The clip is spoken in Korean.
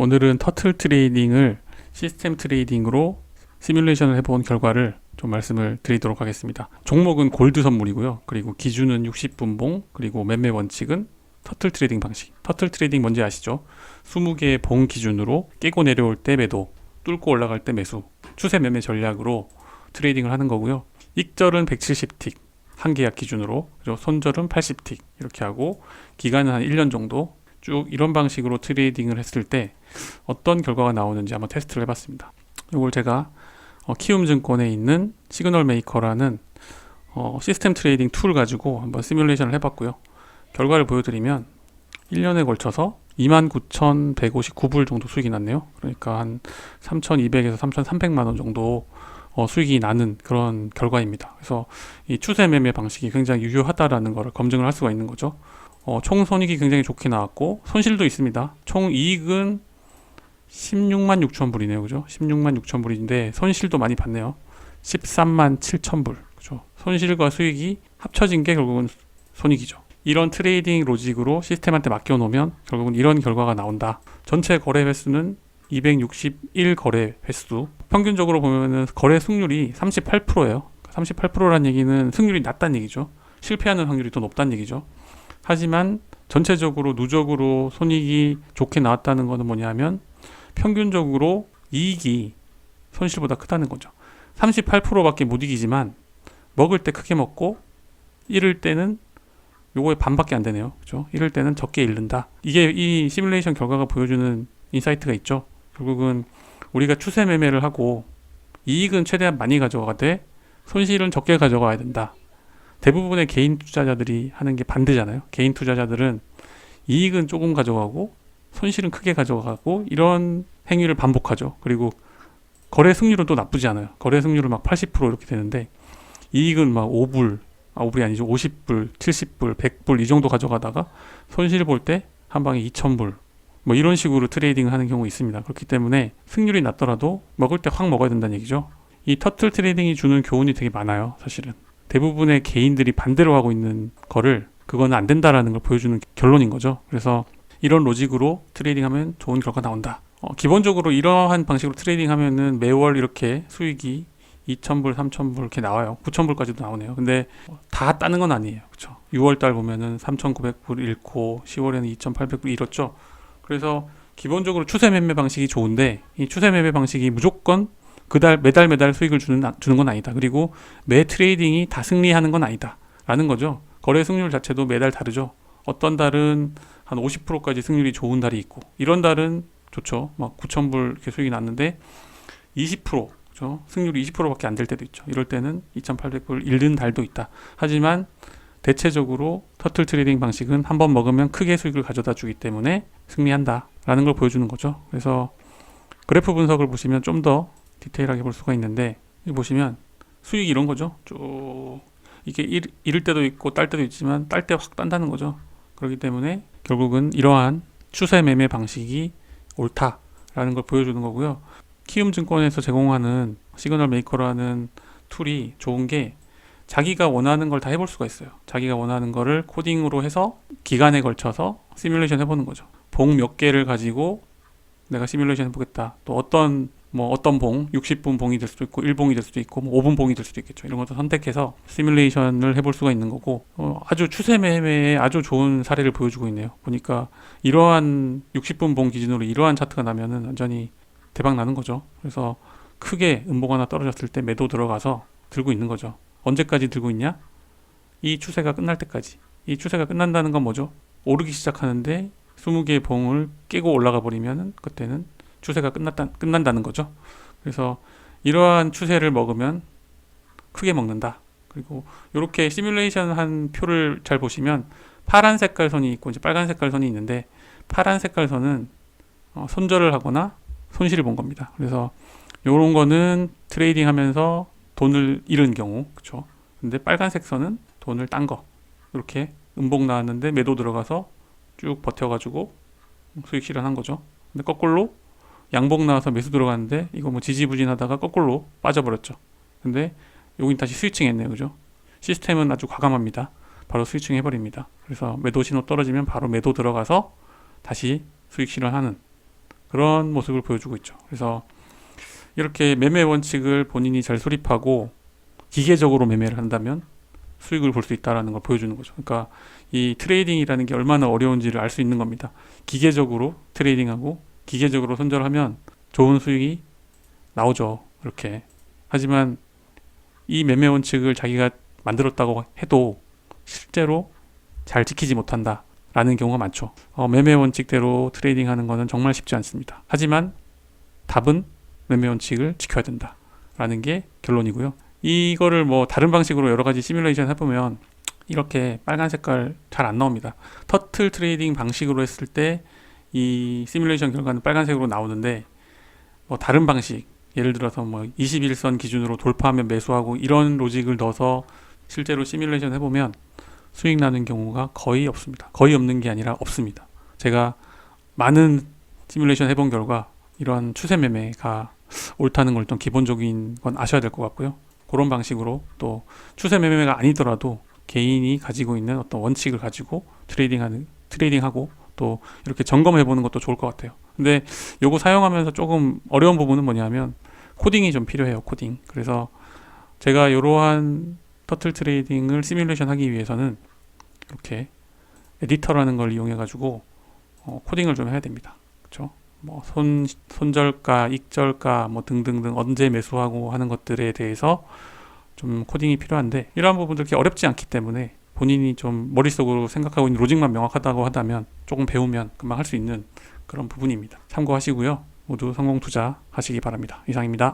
오늘은 터틀 트레이딩을 시스템 트레이딩으로 시뮬레이션을 해본 결과를 좀 말씀을 드리도록 하겠습니다. 종목은 골드 선물이고요. 그리고 기준은 60분봉, 그리고 매매 원칙은 터틀 트레이딩 방식. 터틀 트레이딩 뭔지 아시죠? 20개의 봉 기준으로 깨고 내려올 때 매도, 뚫고 올라갈 때 매수, 추세 매매 전략으로 트레이딩을 하는 거고요. 익절은 170틱, 한 계약 기준으로, 그리고 손절은 80틱 이렇게 하고, 기간은 한 1년 정도 쭉 이런 방식으로 트레이딩을 했을 때 어떤 결과가 나오는지 한번 테스트를 해봤습니다. 이걸 제가 키움증권에 있는 시그널 메이커라는 시스템 트레이딩 툴 가지고 한번 시뮬레이션을 해봤고요. 결과를 보여드리면 1년에 걸쳐서 29,159불 정도 수익이 났네요. 그러니까 한 3,200에서 3,300만 원 정도 수익이 나는 그런 결과입니다. 그래서 이 추세 매매 방식이 굉장히 유효하다라는 것을 검증을 할 수가 있는 거죠. 총 손익이 굉장히 좋게 나왔고 손실도 있습니다. 총 이익은 16만 6천 불이네요. 그죠? 16만 6천 불인데 손실도 많이 봤네요. 13만 7천 불. 그죠? 손실과 수익이 합쳐진 게 결국은 손익이죠. 이런 트레이딩 로직으로 시스템한테 맡겨놓으면 결국은 이런 결과가 나온다. 전체 거래 횟수는 261 거래 횟수. 평균적으로 보면은 거래 승률이 38%예요. 38%란 얘기는 승률이 낮다는 얘기죠. 실패하는 확률이 더 높다는 얘기죠. 하지만 전체적으로 누적으로 손익이 좋게 나왔다는 것은 뭐냐면 평균적으로 이익이 손실보다 크다는 거죠. 38%밖에 못 이기지만 먹을 때 크게 먹고 잃을 때는 요거의 반밖에 안 되네요. 그죠? 잃을 때는 적게 잃는다. 이게 이 시뮬레이션 결과가 보여주는 인사이트가 있죠. 결국은 우리가 추세 매매를 하고 이익은 최대한 많이 가져가되 손실은 적게 가져가야 된다. 대부분의 개인 투자자들이 하는 게 반대잖아요. 개인 투자자들은 이익은 조금 가져가고 손실은 크게 가져가고 이런 행위를 반복하죠. 그리고 거래 승률은 또 나쁘지 않아요. 거래 승률은 막 80% 이렇게 되는데 이익은 막 5불이 아니죠. 50불, 70불, 100불 이 정도 가져가다가 손실 볼 때 한 방에 2,000불 뭐 이런 식으로 트레이딩을 하는 경우 있습니다. 그렇기 때문에 승률이 낮더라도 먹을 때 확 먹어야 된다는 얘기죠. 이 터틀 트레이딩이 주는 교훈이 되게 많아요. 사실은. 대부분의 개인들이 반대로 하고 있는 거를 그거는 안 된다라는 걸 보여주는 결론인 거죠. 그래서 이런 로직으로 트레이딩하면 좋은 결과 나온다. 기본적으로 이러한 방식으로 트레이딩하면은 매월 이렇게 수익이 2,000불, 3,000불 이렇게 나와요. 9,000불까지도 나오네요. 근데 다 따는 건 아니에요. 그렇죠? 6월달 보면은 3,900불 잃고 10월에는 2,800불 잃었죠. 그래서 기본적으로 추세 매매 방식이 좋은데 이 추세 매매 방식이 무조건 매달 수익을 주는 건 아니다. 그리고 매 트레이딩이 다 승리하는 건 아니다. 라는 거죠. 거래 승률 자체도 매달 다르죠. 어떤 달은 한 50%까지 승률이 좋은 달이 있고, 이런 달은 좋죠. 막 9,000불 이렇게 수익이 났는데 20%, 그렇죠? 승률이 20%밖에 안 될 때도 있죠. 이럴 때는 2,800불 잃는 달도 있다. 하지만 대체적으로 터틀 트레이딩 방식은 한번 먹으면 크게 수익을 가져다 주기 때문에 승리한다. 라는 걸 보여주는 거죠. 그래서 그래프 분석을 보시면 좀 더 디테일하게 볼 수가 있는데 여기 보시면 수익이 이런 거죠. 쭉 이게 잃을 때도 있고 딸 때도 있지만 딸 때 확 딴다는 거죠. 그렇기 때문에 결국은 이러한 추세 매매 방식이 옳다라는 걸 보여주는 거고요. 키움증권에서 제공하는 시그널 메이커라는 툴이 좋은 게 자기가 원하는 걸 다 해볼 수가 있어요. 자기가 원하는 거를 코딩으로 해서 기간에 걸쳐서 시뮬레이션 해보는 거죠. 봉 몇 개를 가지고 내가 시뮬레이션 해보겠다. 또 어떤 봉, 60분 봉이 될 수도 있고 1봉이 될 수도 있고 5분 봉이 될 수도 있겠죠. 이런 것도 선택해서 시뮬레이션을 해볼 수가 있는 거고 아주 추세 매매에 아주 좋은 사례를 보여주고 있네요. 보니까 이러한 60분 봉 기준으로 이러한 차트가 나면은 완전히 대박 나는 거죠. 그래서 크게 음봉 하나 떨어졌을 때 매도 들어가서 들고 있는 거죠. 언제까지 들고 있냐? 이 추세가 끝날 때까지. 이 추세가 끝난다는 건 뭐죠? 오르기 시작하는데 20개의 봉을 깨고 올라가 버리면은 그때는 추세가 끝난다는 거죠. 그래서 이러한 추세를 먹으면 크게 먹는다. 그리고 이렇게 시뮬레이션 한 표를 잘 보시면 파란 색깔 선이 있고 이제 빨간 색깔 선이 있는데 파란 색깔 선은 손절을 하거나 손실을 본 겁니다. 그래서 이런 거는 트레이딩 하면서 돈을 잃은 경우, 그렇죠? 근데 빨간색 선은 돈을 딴 거. 이렇게 음봉 나왔는데 매도 들어가서 쭉 버텨가지고 수익 실현한 거죠. 근데 거꾸로 양봉 나와서 매수 들어갔는데 이거 뭐 지지부진하다가 거꾸로 빠져버렸죠. 근데 여긴 다시 스위칭 했네요. 그죠? 시스템은 아주 과감합니다. 바로 스위칭 해버립니다. 그래서 매도 신호 떨어지면 바로 매도 들어가서 다시 수익 실현하는 그런 모습을 보여주고 있죠. 그래서 이렇게 매매 원칙을 본인이 잘 수립하고 기계적으로 매매를 한다면 수익을 볼 수 있다는 걸 보여주는 거죠. 그러니까 이 트레이딩이라는 게 얼마나 어려운지를 알 수 있는 겁니다. 기계적으로 트레이딩하고 기계적으로 손절하면 좋은 수익이 나오죠. 이렇게. 하지만 이 매매 원칙을 자기가 만들었다고 해도 실제로 잘 지키지 못한다라는 경우가 많죠. 매매 원칙대로 트레이딩하는 것은 정말 쉽지 않습니다. 하지만 답은 매매 원칙을 지켜야 된다라는 게 결론이고요. 이거를 뭐 다른 방식으로 여러 가지 시뮬레이션 해보면 이렇게 빨간 색깔 잘 안 나옵니다. 터틀 트레이딩 방식으로 했을 때 이 시뮬레이션 결과는 빨간색으로 나오는데 뭐 다른 방식, 예를 들어서 뭐 21선 기준으로 돌파하면 매수하고 이런 로직을 넣어서 실제로 시뮬레이션 해보면 수익 나는 경우가 거의 없습니다. 거의 없는 게 아니라 없습니다. 제가 많은 시뮬레이션 해본 결과 이런 추세 매매가 옳다는 걸 좀 기본적인 건 아셔야 될 것 같고요. 그런 방식으로 또 추세 매매가 아니더라도 개인이 가지고 있는 어떤 원칙을 가지고 트레이딩하고 또 이렇게 점검해 보는 것도 좋을 것 같아요. 근데 요거 사용하면서 조금 어려운 부분은 뭐냐면 코딩이 좀 필요해요. 코딩. 그래서 제가 이러한 터틀 트레이딩을 시뮬레이션 하기 위해서는 이렇게 에디터라는 걸 이용해 가지고 코딩을 좀 해야 됩니다. 그렇죠? 뭐 손절가, 익절가 뭐 등등등 언제 매수하고 하는 것들에 대해서 좀 코딩이 필요한데 이러한 부분들 이렇게 어렵지 않기 때문에 본인이 좀 머릿속으로 생각하고 있는 로직만 명확하다고 하다면 조금 배우면 금방 할 수 있는 그런 부분입니다. 참고하시고요. 모두 성공 투자 하시기 바랍니다. 이상입니다.